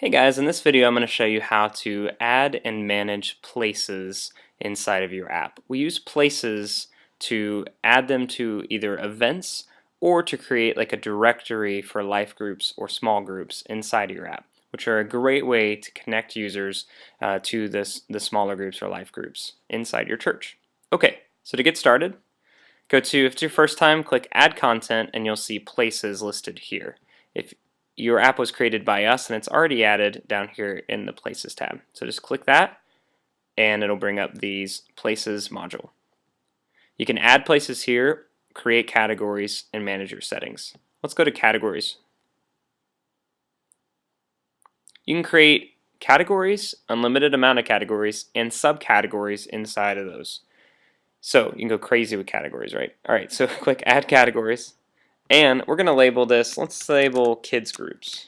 Hey guys, in this video I'm going to show you how to add and manage places inside of your app. We use places to add them to either events or to create like a directory for life groups or small groups inside of your app, which are a great way to connect users to the smaller groups or life groups inside your church. Okay, so to get started, if it's your first time, click Add Content and you'll see Places listed here. If your app was created by us and it's already added down here in the Places tab. So just click that and it'll bring up these Places module. You can add places here, create categories, and manage your settings. Let's go to Categories. You can create categories, unlimited amount of categories, and subcategories inside of those. So you can go crazy with categories, right? Alright, so click Add Categories. And we're going to label this, let's label kids groups.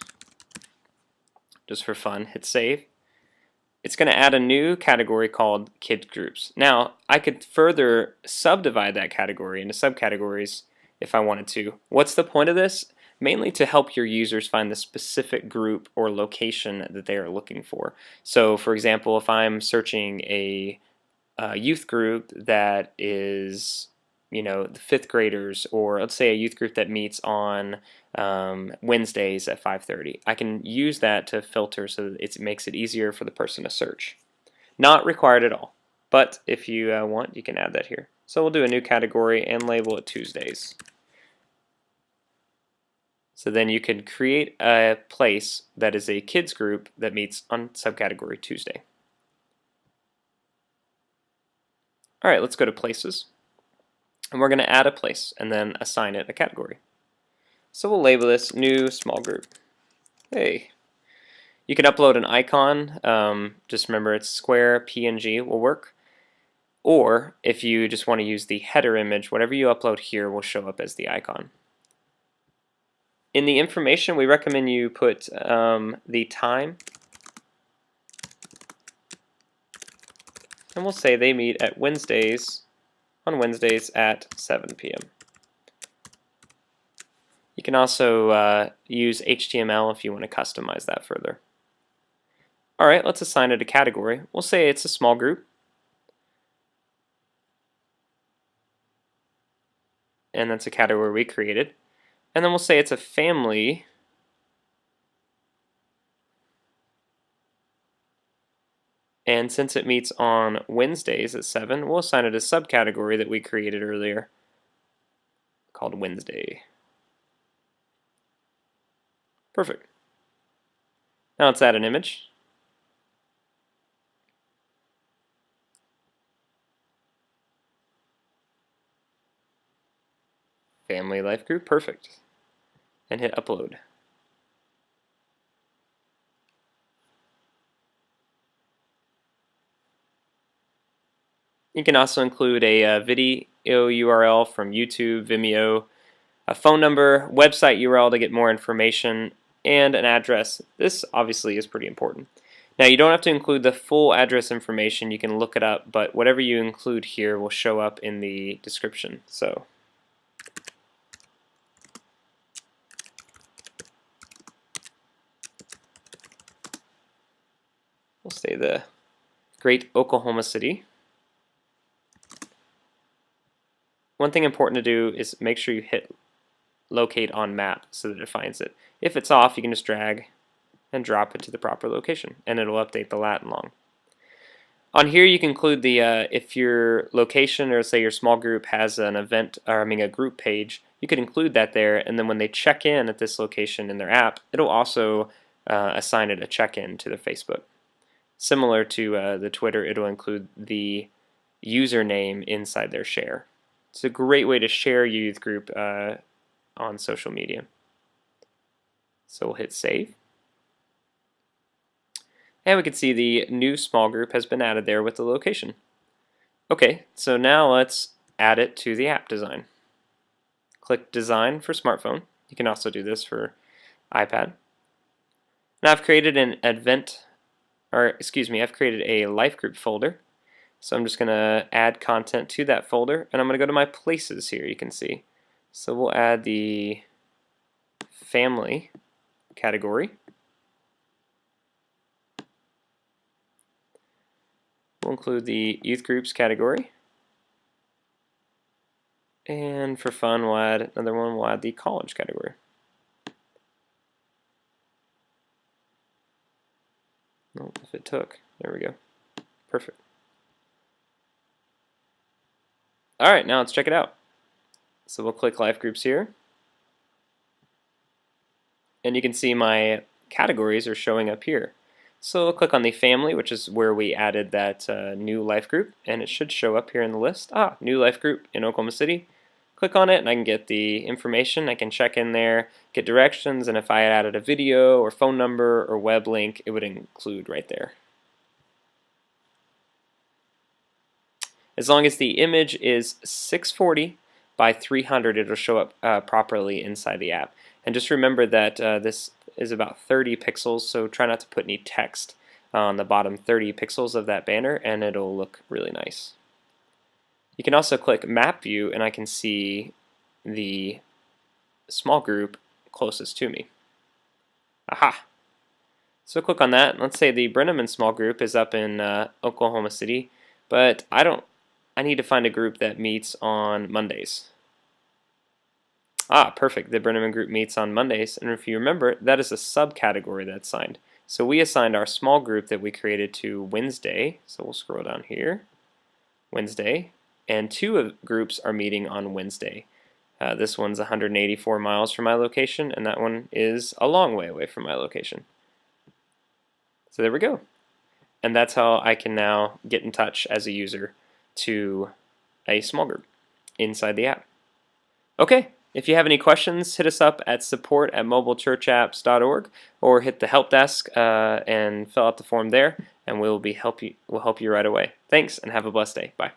Just for fun, hit save. It's going to add a new category called kids groups. Now, I could further subdivide that category into subcategories if I wanted to. What's the point of this? Mainly to help your users find the specific group or location that they are looking for. So, for example, if I'm searching a youth group that is, the fifth graders, or let's say a youth group that meets on Wednesdays at 5:30. I can use that to filter so that it makes it easier for the person to search. Not required at all, but if you want, you can add that here. So we'll do a new category and label it Tuesdays. So then you can create a place that is a kids group that meets on subcategory Tuesday. Alright, let's go to Places. And we're going to add a place and then assign it a category. So we'll label this New Small Group. Hey. You can upload an icon. Just remember it's square, PNG will work. Or if you just want to use the header image, whatever you upload here will show up as the icon. In the information, we recommend you put the time. And we'll say they meet at on Wednesdays at 7 p.m. You can also use HTML if you want to customize that further. Alright, let's assign it a category. We'll say it's a small group. And that's a category we created. And then we'll say it's a family. And since it meets on Wednesdays at 7, we'll assign it a subcategory that we created earlier called Wednesday. Perfect. Now let's add an image. Family life group, perfect. And hit upload. You can also include a video URL from YouTube, Vimeo, a phone number, website URL to get more information, and an address. This obviously is pretty important. Now you don't have to include the full address information, you can look it up, but whatever you include here will show up in the description. So we'll say the Great Oklahoma City. One thing important to do is make sure you hit locate on map so that it finds it. If it's off, you can just drag and drop it to the proper location and it'll update the lat long. On here you can include the if your location or say your small group has an event, or a group page, you could include that there, and then when they check in at this location in their app, it'll also assign it a check-in to their Facebook. Similar to the Twitter, it'll include the username inside their share. It's a great way to share your youth group on social media. So we'll hit save. And we can see the new small group has been added there with the location. Okay, so now let's add it to the app design. Click Design for smartphone. You can also do this for iPad. Now I've created I've created a life group folder. So I'm just going to add content to that folder, and I'm going to go to my places here, you can see. So we'll add the family category. we'll include the youth groups category. And for fun, we'll add another one, we'll add the college category. Oh, if it took, there we go. Perfect. Alright, now let's check it out. So we'll click Life Groups here. And you can see my categories are showing up here. So we'll click on the family, which is where we added that new life group, and it should show up here in the list. New life group in Oklahoma City. Click on it and I can get the information. I can check in there, get directions, and if I had added a video or phone number or web link, it would include right there. As long as the image is 640 by 300, it'll show up properly inside the app. And just remember that this is about 30 pixels, so try not to put any text on the bottom 30 pixels of that banner, and it'll look really nice. You can also click Map View, and I can see the small group closest to me. Aha! So click on that. Let's say the Brenneman small group is up in Oklahoma City, but I need to find a group that meets on Mondays. Perfect. The Brenneman group meets on Mondays, and if you remember, that is a subcategory that's assigned. So we assigned our small group that we created to Wednesday. So we'll scroll down here. Wednesday. And two groups are meeting on Wednesday. This one's 184 miles from my location, and that one is a long way away from my location. So there we go. And that's how I can now get in touch as a user to a small group inside the app. Okay, if you have any questions, hit us up at support@mobilechurchapps.org or hit the help desk and fill out the form there, and we'll help you right away. Thanks, and have a blessed day. Bye.